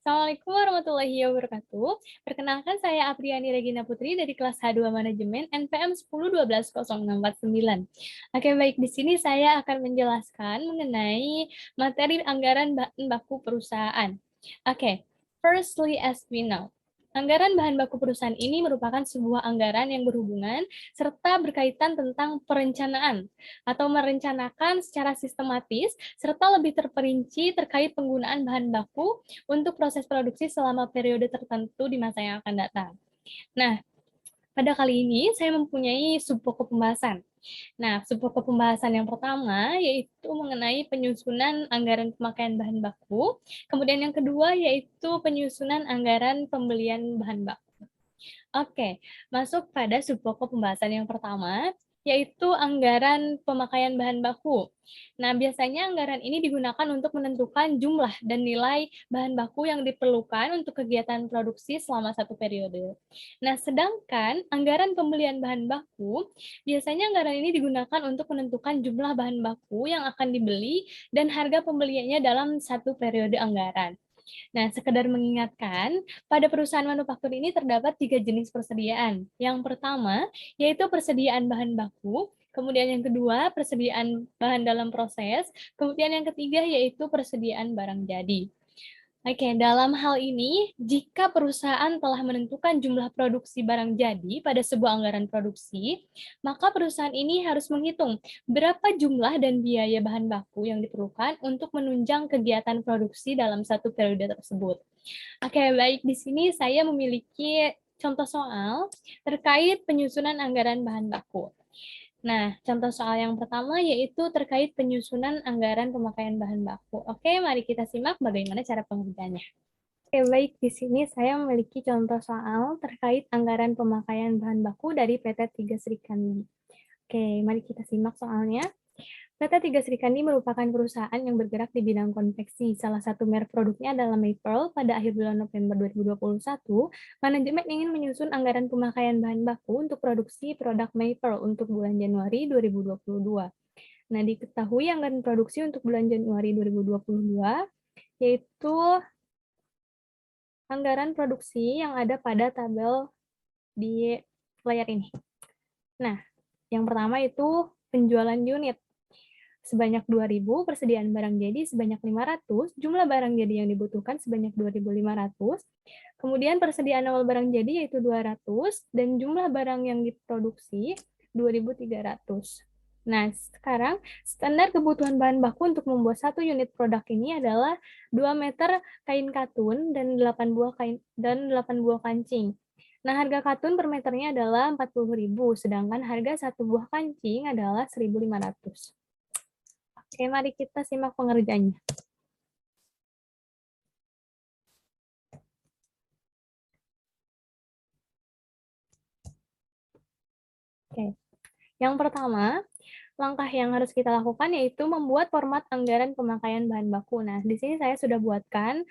Assalamualaikum warahmatullahi wabarakatuh. Perkenalkan saya Apriani Regina Putri dari kelas H2 Manajemen NPM 10120649. Oke, baik, di sini saya akan menjelaskan mengenai materi anggaran bahan baku perusahaan. Oke, firstly as we know, anggaran bahan baku perusahaan ini merupakan sebuah anggaran yang berhubungan serta berkaitan tentang perencanaan atau merencanakan secara sistematis serta lebih terperinci terkait penggunaan bahan baku untuk proses produksi selama periode tertentu di masa yang akan datang. Nah, pada kali ini saya mempunyai subpokok pembahasan. Nah, subpokok pembahasan yang pertama yaitu mengenai penyusunan anggaran pemakaian bahan baku. Kemudian yang kedua yaitu penyusunan anggaran pembelian bahan baku. Oke, masuk pada subpokok pembahasan yang pertama, yaitu anggaran pemakaian bahan baku. Nah, biasanya anggaran ini digunakan untuk menentukan jumlah dan nilai bahan baku yang diperlukan untuk kegiatan produksi selama satu periode. Nah, sedangkan anggaran pembelian bahan baku, biasanya anggaran ini digunakan untuk menentukan jumlah bahan baku yang akan dibeli dan harga pembeliannya dalam satu periode anggaran. Nah, sekedar mengingatkan, pada perusahaan manufaktur ini terdapat 3 jenis persediaan. Yang pertama, yaitu persediaan bahan baku, kemudian yang kedua, persediaan bahan dalam proses, kemudian yang ketiga, yaitu persediaan barang jadi. Oke, dalam hal ini, jika perusahaan telah menentukan jumlah produksi barang jadi pada sebuah anggaran produksi, maka perusahaan ini harus menghitung berapa jumlah dan biaya bahan baku yang diperlukan untuk menunjang kegiatan produksi dalam satu periode tersebut. Oke, baik. Di sini saya memiliki contoh soal terkait penyusunan anggaran bahan baku. Nah, contoh soal yang pertama yaitu terkait penyusunan anggaran pemakaian bahan baku. Oke, mari kita simak bagaimana cara pengerjaannya. Oke, baik. Di sini saya memiliki contoh soal terkait anggaran pemakaian bahan baku dari PT Tiga Srikandi. Oke, mari kita simak soalnya. PT Tiga Srikandi merupakan perusahaan yang bergerak di bidang konveksi. Salah satu merek produknya adalah Maple. Pada akhir bulan November 2021, manajemen ingin menyusun anggaran pemakaian bahan baku untuk produksi produk Maple untuk bulan Januari 2022. Nah, diketahui anggaran produksi untuk bulan Januari 2022 yaitu anggaran produksi yang ada pada tabel di layar ini. Nah, yang pertama itu penjualan unit sebanyak 2.000, persediaan barang jadi sebanyak 500, jumlah barang jadi yang dibutuhkan sebanyak 2.500, kemudian persediaan awal barang jadi yaitu 200, dan jumlah barang yang diproduksi 2.300. Nah, sekarang standar kebutuhan bahan baku untuk membuat satu unit produk ini adalah 2 meter kain katun dan 8 buah kancing. Nah, harga katun per meternya adalah 40.000, sedangkan harga satu buah kancing adalah 1.500. Oke, mari kita simak pengerjaannya. Oke. Yang pertama, langkah yang harus kita lakukan yaitu membuat format anggaran pemakaian bahan baku. Nah, di sini saya sudah buatkan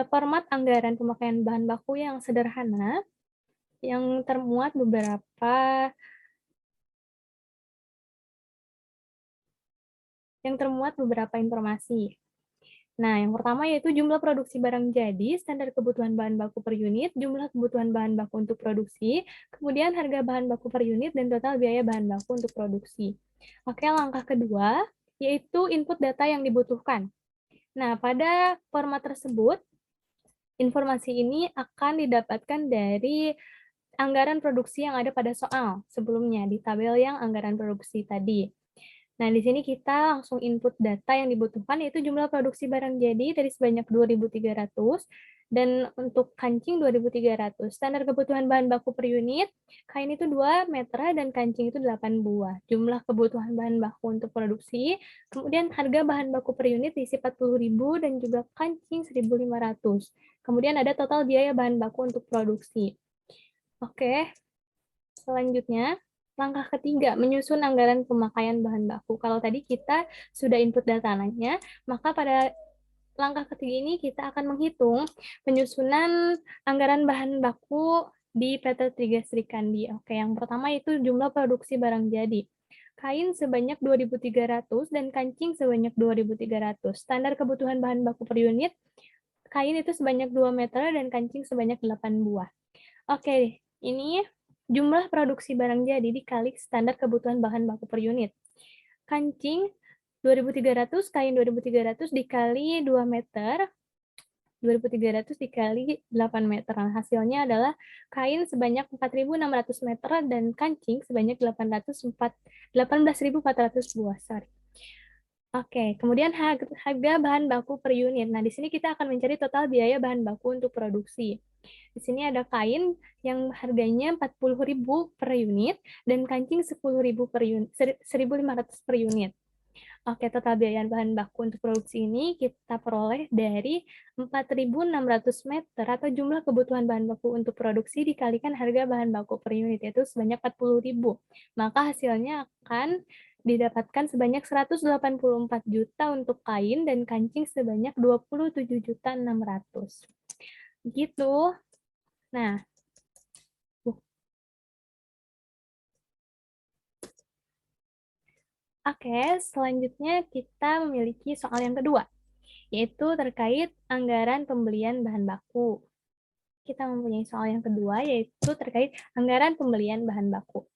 format anggaran pemakaian bahan baku yang sederhana, yang termuat beberapa informasi. Nah, yang pertama yaitu jumlah produksi barang jadi, standar kebutuhan bahan baku per unit, jumlah kebutuhan bahan baku untuk produksi, kemudian harga bahan baku per unit, dan total biaya bahan baku untuk produksi. Oke, langkah kedua yaitu input data yang dibutuhkan. Nah, pada format tersebut, informasi ini akan didapatkan dari anggaran produksi yang ada pada soal sebelumnya di tabel yang anggaran produksi tadi. Nah, di sini kita langsung input data yang dibutuhkan, yaitu jumlah produksi barang jadi dari sebanyak 2.300, dan untuk kancing 2.300. Standar kebutuhan bahan baku per unit, kain itu 2 meter dan kancing itu 8 buah. Jumlah kebutuhan bahan baku untuk produksi, kemudian harga bahan baku per unit diisi 40.000 dan juga kancing 1.500. Kemudian ada total biaya bahan baku untuk produksi. Oke, selanjutnya langkah ketiga, menyusun anggaran pemakaian bahan baku. Kalau tadi kita sudah input datanya, maka pada langkah ketiga ini kita akan menghitung penyusunan anggaran bahan baku di PT Tiga Srikandi. Oke, yang pertama itu jumlah produksi barang jadi. Kain sebanyak 2.300 dan kancing sebanyak 2.300. Standar kebutuhan bahan baku per unit kain itu sebanyak 2 meter, dan kancing sebanyak 8 buah. Oke, ini jumlah produksi barang jadi dikali standar kebutuhan bahan baku per unit. Kancing 2.300, kain 2.300 dikali 2 meter, 2.300 dikali 8 meter. Nah, hasilnya adalah kain sebanyak 4.600 meter dan kancing sebanyak 18.400 buah. Sorry. Oke, kemudian harga bahan baku per unit. Nah, di sini kita akan mencari total biaya bahan baku untuk produksi. Di sini ada kain yang harganya 40.000 per unit dan kancing 10.000 per unit, 1.500 per unit. Oke, total biaya bahan baku untuk produksi ini kita peroleh dari 4.600 meter atau jumlah kebutuhan bahan baku untuk produksi dikalikan harga bahan baku per unit, yaitu sebanyak 40.000. Maka hasilnya akan didapatkan sebanyak 184 juta untuk kain dan kancing sebanyak 27.600. Gitu. Nah, oke, selanjutnya kita memiliki soal yang kedua, yaitu terkait anggaran pembelian bahan baku. Kita mempunyai soal yang kedua, yaitu terkait anggaran pembelian bahan baku.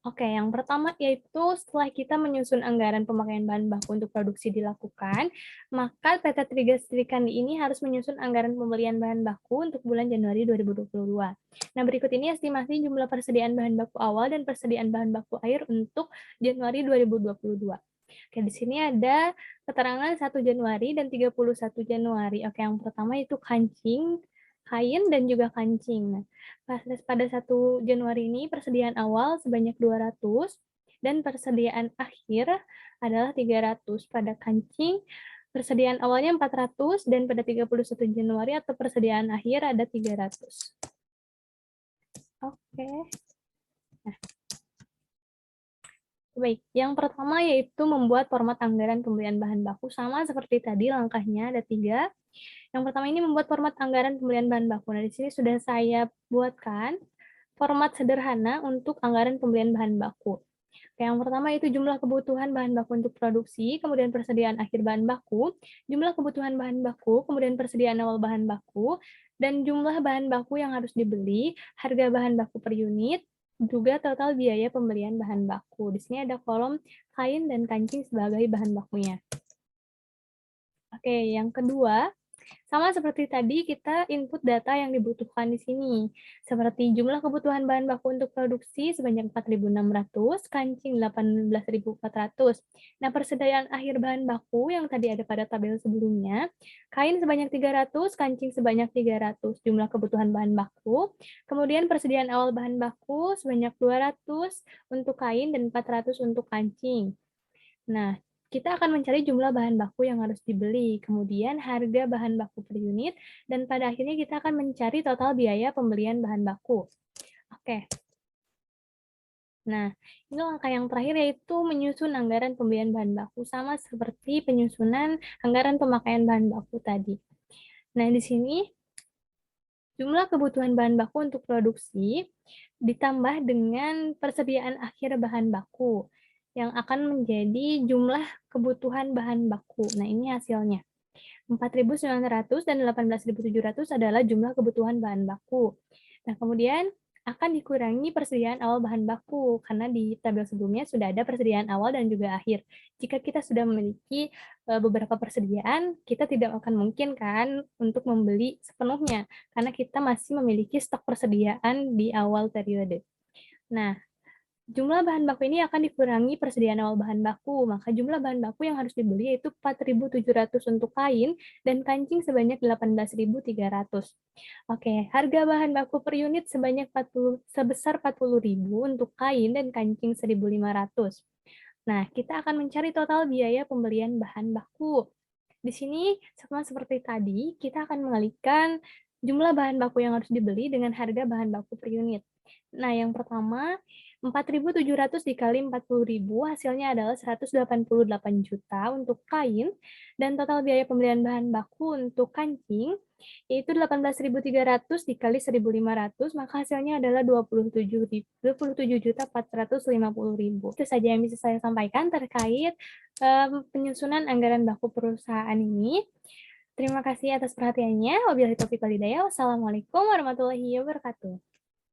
Oke, yang pertama yaitu setelah kita menyusun anggaran pemakaian bahan baku untuk produksi dilakukan, maka PT Trigas Serikandi ini harus menyusun anggaran pembelian bahan baku untuk bulan Januari 2022. Nah, berikut ini estimasi jumlah persediaan bahan baku awal dan persediaan bahan baku akhir untuk Januari 2022. Oke, di sini ada keterangan 1 Januari dan 31 Januari. Oke, yang pertama itu kancing, kain, dan juga kancing. Nah, pada 1 Januari ini persediaan awal sebanyak 200 dan persediaan akhir adalah 300. Pada kancing persediaan awalnya 400 dan pada 31 Januari atau persediaan akhir ada 300. Oke. Nah, baik, yang pertama yaitu membuat format anggaran pembelian bahan baku. Sama seperti tadi, langkahnya ada 3. Yang pertama ini membuat format anggaran pembelian bahan baku. Nah, di sini sudah saya buatkan format sederhana untuk anggaran pembelian bahan baku. Yang pertama itu jumlah kebutuhan bahan baku untuk produksi, kemudian persediaan akhir bahan baku, jumlah kebutuhan bahan baku, kemudian persediaan awal bahan baku, dan jumlah bahan baku yang harus dibeli, harga bahan baku per unit, juga total biaya pembelian bahan baku. Di sini ada kolom kain dan kancing sebagai bahan bakunya. Oke, yang kedua, sama seperti tadi, kita input data yang dibutuhkan di sini. Seperti jumlah kebutuhan bahan baku untuk produksi sebanyak 4.600, kancing 18.400. Nah, persediaan akhir bahan baku yang tadi ada pada tabel sebelumnya, kain sebanyak 300, kancing sebanyak 300, jumlah kebutuhan bahan baku. Kemudian persediaan awal bahan baku sebanyak 200 untuk kain dan 400 untuk kancing. Nah, kita akan mencari jumlah bahan baku yang harus dibeli, kemudian harga bahan baku per unit, dan pada akhirnya kita akan mencari total biaya pembelian bahan baku. Oke. Nah, ini langkah yang terakhir yaitu menyusun anggaran pembelian bahan baku, sama seperti penyusunan anggaran pemakaian bahan baku tadi. Nah, di sini jumlah kebutuhan bahan baku untuk produksi ditambah dengan persediaan akhir bahan baku yang akan menjadi jumlah kebutuhan bahan baku. Nah, ini hasilnya. 4.900 dan 18.700 adalah jumlah kebutuhan bahan baku. Nah, kemudian akan dikurangi persediaan awal bahan baku, karena di tabel sebelumnya sudah ada persediaan awal dan juga akhir. Jika kita sudah memiliki beberapa persediaan, kita tidak akan mungkin kan untuk membeli sepenuhnya, karena kita masih memiliki stok persediaan di awal periode. Nah, jumlah bahan baku ini akan dikurangi persediaan awal bahan baku, maka jumlah bahan baku yang harus dibeli yaitu 4.700 untuk kain dan kancing sebanyak 18.300. Oke, harga bahan baku per unit sebesar 40.000 untuk kain dan kancing 1.500. Nah, kita akan mencari total biaya pembelian bahan baku. Di sini sama seperti tadi, kita akan mengalihkan jumlah bahan baku yang harus dibeli dengan harga bahan baku per unit. Nah, yang pertama, 4.700 dikali 40.000 hasilnya adalah 188 juta untuk kain, dan total biaya pembelian bahan baku untuk kancing yaitu 18.300 dikali 1.500, maka hasilnya adalah 27.450.000. Itu saja yang bisa saya sampaikan terkait penyusunan anggaran baku perusahaan ini. Terima kasih atas perhatiannya. Wabillahi taufiq wal hidayah. Wassalamualaikum warahmatullahi wabarakatuh.